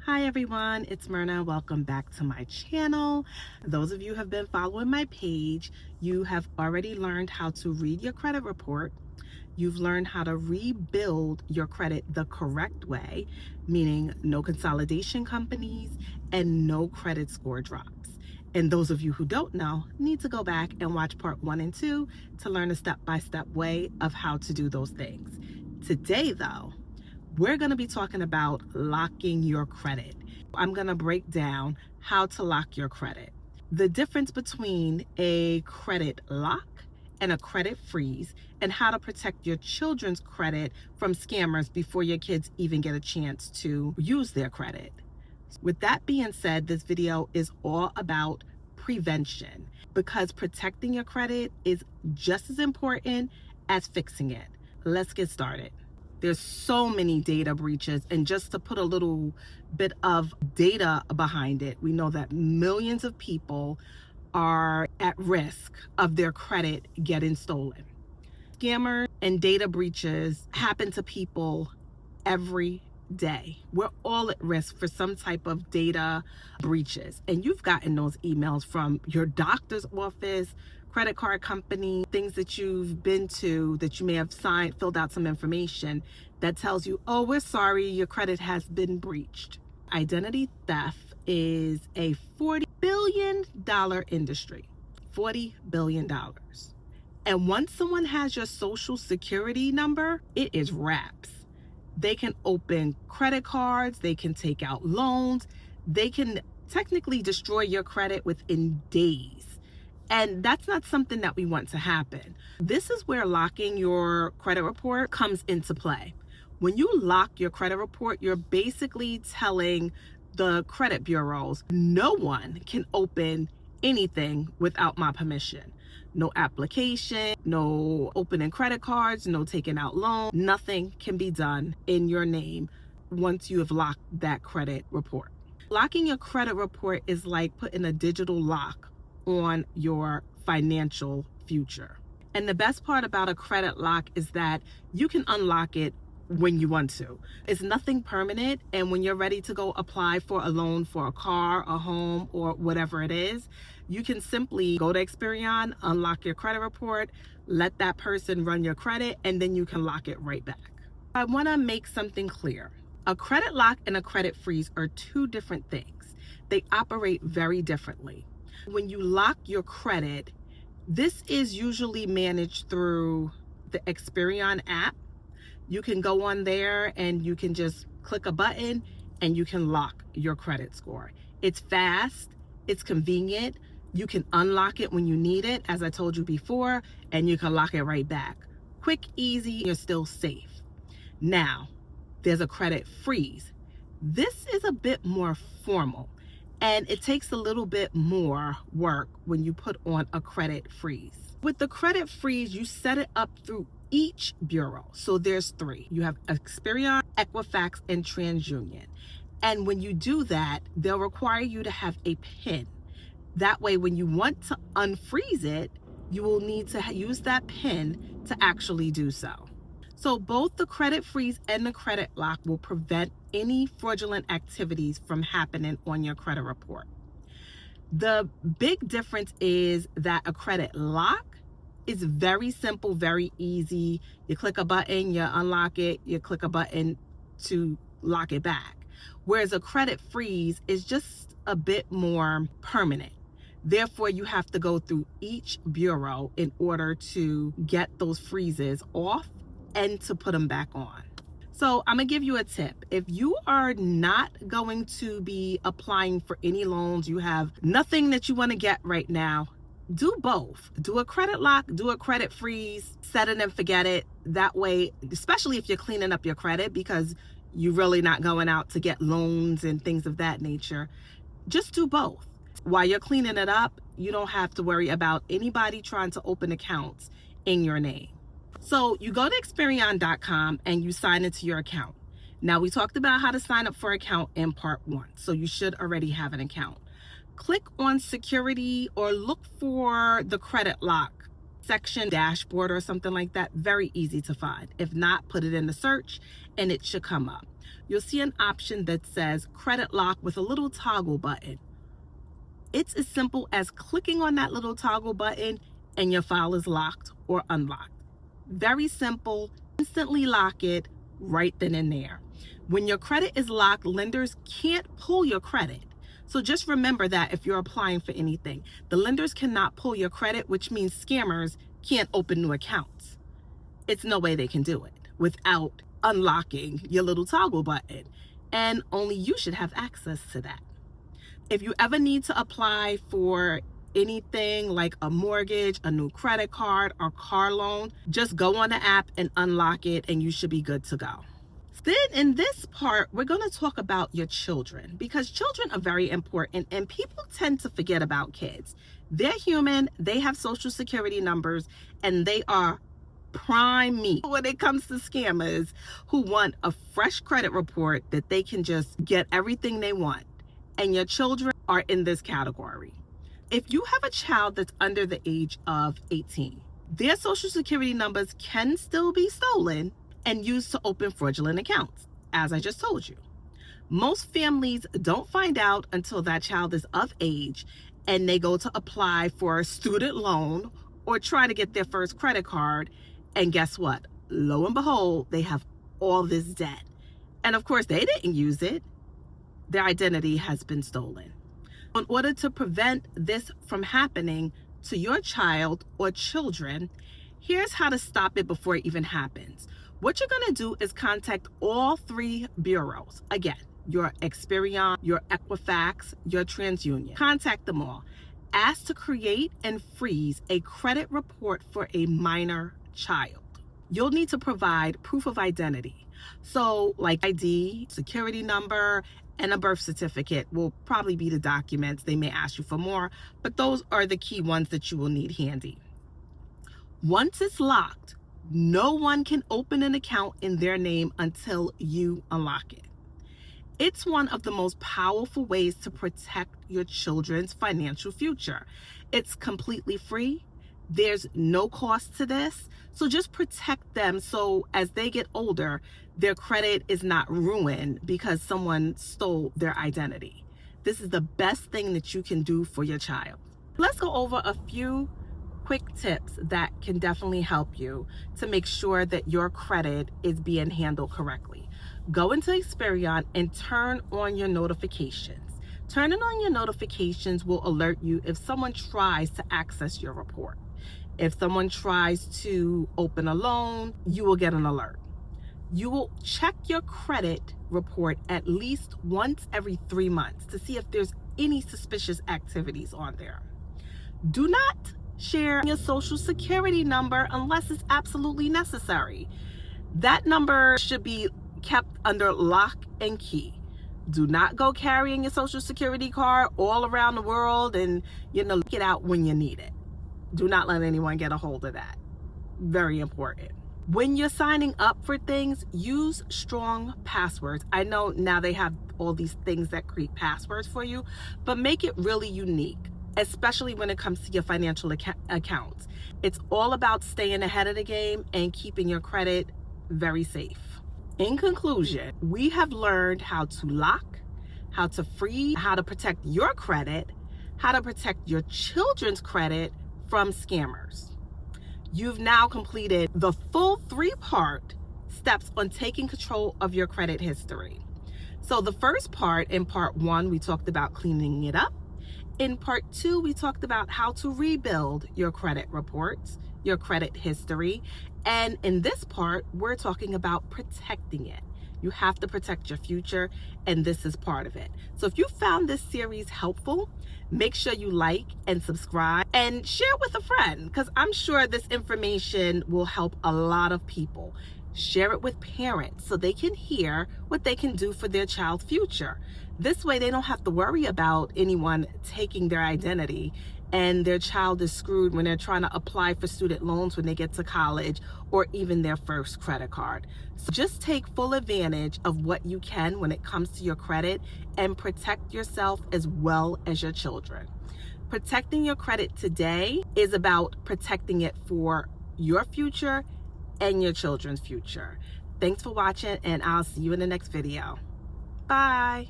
Hi everyone, it's Myrna. Welcome back to my channel. Those of you who have been following my page, you have already learned how to read your credit report. You've learned how to rebuild your credit the correct way, meaning no consolidation companies and no credit score drops. And those of you who don't know need to go back and watch part 1 and 2 to learn a step-by-step way of how to do those things. Today though, we're going to be talking about locking your credit. I'm going to break down how to lock your credit. The difference between a credit lock and a credit freeze, and how to protect your children's credit from scammers before your kids even get a chance to use their credit. With that being said, this video is all about prevention because protecting your credit is just as important as fixing it. Let's get started. There's so many data breaches, and just to put a little bit of data behind it, we know that millions of people are at risk of their credit getting stolen. Scammers and data breaches happen to people every day. We're all at risk for some type of data breaches, and you've gotten those emails from your doctor's office, credit card company, things that you've been to that you may have filled out some information that tells you, oh, we're sorry, your credit has been breached. Identity theft is a $40 billion industry. $40 billion. And once someone has your social security number, it is wraps. They can open credit cards, they can take out loans, they can technically destroy your credit within days. And that's not something that we want to happen. This is where locking your credit report comes into play. When you lock your credit report, you're basically telling the credit bureaus, no one can open anything without my permission. No application, no opening credit cards, no taking out loans, nothing can be done in your name once you have locked that credit report. Locking your credit report is like putting a digital lock on your financial future. And the best part about a credit lock is that you can unlock it when you want to. It's nothing permanent, and when you're ready to go apply for a loan for a car, a home, or whatever it is, you can simply go to Experian, unlock your credit report, let that person run your credit, and then you can lock it right back. I want to make something clear. A credit lock and a credit freeze are two different things. They operate very differently. When you lock your credit, this is usually managed through the Experian app. You can go on there and you can just click a button and you can lock your credit score. It's fast, it's convenient. You can unlock it when you need it, as I told you before, and you can lock it right back. Quick, easy, you're still safe. Now, there's a credit freeze. This is a bit more formal, and it takes a little bit more work when you put on a credit freeze. With the credit freeze, you set it up through each bureau. So there's 3. You have Experian, Equifax, and TransUnion. And when you do that, they'll require you to have a PIN. That way, when you want to unfreeze it, you will need to use that PIN to actually do so. So both the credit freeze and the credit lock will prevent any fraudulent activities from happening on your credit report. The big difference is that a credit lock is very simple, very easy. You click a button, you unlock it, you click a button to lock it back. Whereas a credit freeze is just a bit more permanent. Therefore, you have to go through each bureau in order to get those freezes off and to put them back on. So I'm gonna give you a tip. If you are not going to be applying for any loans, you have nothing that you want to get right now, do both. Do a credit lock, do a credit freeze, set it and forget it. That way, especially if you're cleaning up your credit because you're really not going out to get loans and things of that nature, just do both. While you're cleaning it up, you don't have to worry about anybody trying to open accounts in your name. So you go to Experian.com and you sign into your account. Now, we talked about how to sign up for an account in part 1, so you should already have an account. Click on security or look for the credit lock section, dashboard or something like that. Very easy to find. If not, put it in the search and it should come up. you'll see an option that says credit lock with a little toggle button. It's as simple as clicking on that little toggle button and your file is locked or unlocked. Very simple. Instantly lock it right then and there. When your credit is locked, lenders can't pull your credit. So just remember that if you're applying for anything, the lenders cannot pull your credit, which means scammers can't open new accounts. It's no way they can do it without unlocking your little toggle button. And only you should have access to that. If you ever need to apply for anything like a mortgage, a new credit card, or car loan, just go on the app and unlock it and you should be good to go. Then in this part, we're going to talk about your children because children are very important and people tend to forget about kids. They're human, they have social security numbers, and they are prime meat when it comes to scammers who want a fresh credit report that they can just get everything they want. And your children are in this category. If you have a child that's under the age of 18, their social security numbers can still be stolen and used to open fraudulent accounts, as I just told you. Most families don't find out until that child is of age and they go to apply for a student loan or try to get their first credit card. And guess what? Lo and behold, they have all this debt. And of course, they didn't use it. Their identity has been stolen. In order to prevent this from happening to your child or children, here's how to stop it before it even happens. What you're going to do is contact all three bureaus. Again, your Experian, your Equifax, your TransUnion. Contact them all. Ask to create and freeze a credit report for a minor child. You'll need to provide proof of identity. So like ID, security number, and a birth certificate will probably be the documents. They may ask you for more, but those are the key ones that you will need handy. Once it's locked, no one can open an account in their name until you unlock it. It's one of the most powerful ways to protect your children's financial future. It's completely free. There's no cost to this. So just protect them so as they get older, their credit is not ruined because someone stole their identity. This is the best thing that you can do for your child. Let's go over a few quick tips that can definitely help you to make sure that your credit is being handled correctly. Go into Experian and turn on your notifications. Turning on your notifications will alert you if someone tries to access your report. If someone tries to open a loan, you will get an alert. You will check your credit report at least once every 3 months to see if there's any suspicious activities on there. Do not share your social security number unless it's absolutely necessary. That number should be kept under lock and key. Do not go carrying your social security card all around the world and, get out when you need it. Do not let anyone get a hold of that. Very important. When you're signing up for things, use strong passwords. I know now they have all these things that create passwords for you, but make it really unique, especially when it comes to your financial accounts. It's all about staying ahead of the game and keeping your credit very safe. In conclusion, we have learned how to lock, how to freeze, how to protect your credit, how to protect your children's credit from scammers. You've now completed the full 3-part steps on taking control of your credit history. So the first part, in part 1, we talked about cleaning it up. In part 2, we talked about how to rebuild your credit reports, your credit history. And in this part, we're talking about protecting it. You have to protect your future, and this is part of it. So if you found this series helpful, make sure you like and subscribe and share with a friend, because I'm sure this information will help a lot of people. Share it with parents so they can hear what they can do for their child's future. This way they don't have to worry about anyone taking their identity and their child is screwed when they're trying to apply for student loans when they get to college or even their first credit card. So just take full advantage of what you can when it comes to your credit and protect yourself as well as your children. Protecting your credit today is about protecting it for your future and your children's future. Thanks for watching, and I'll see you in the next video. Bye.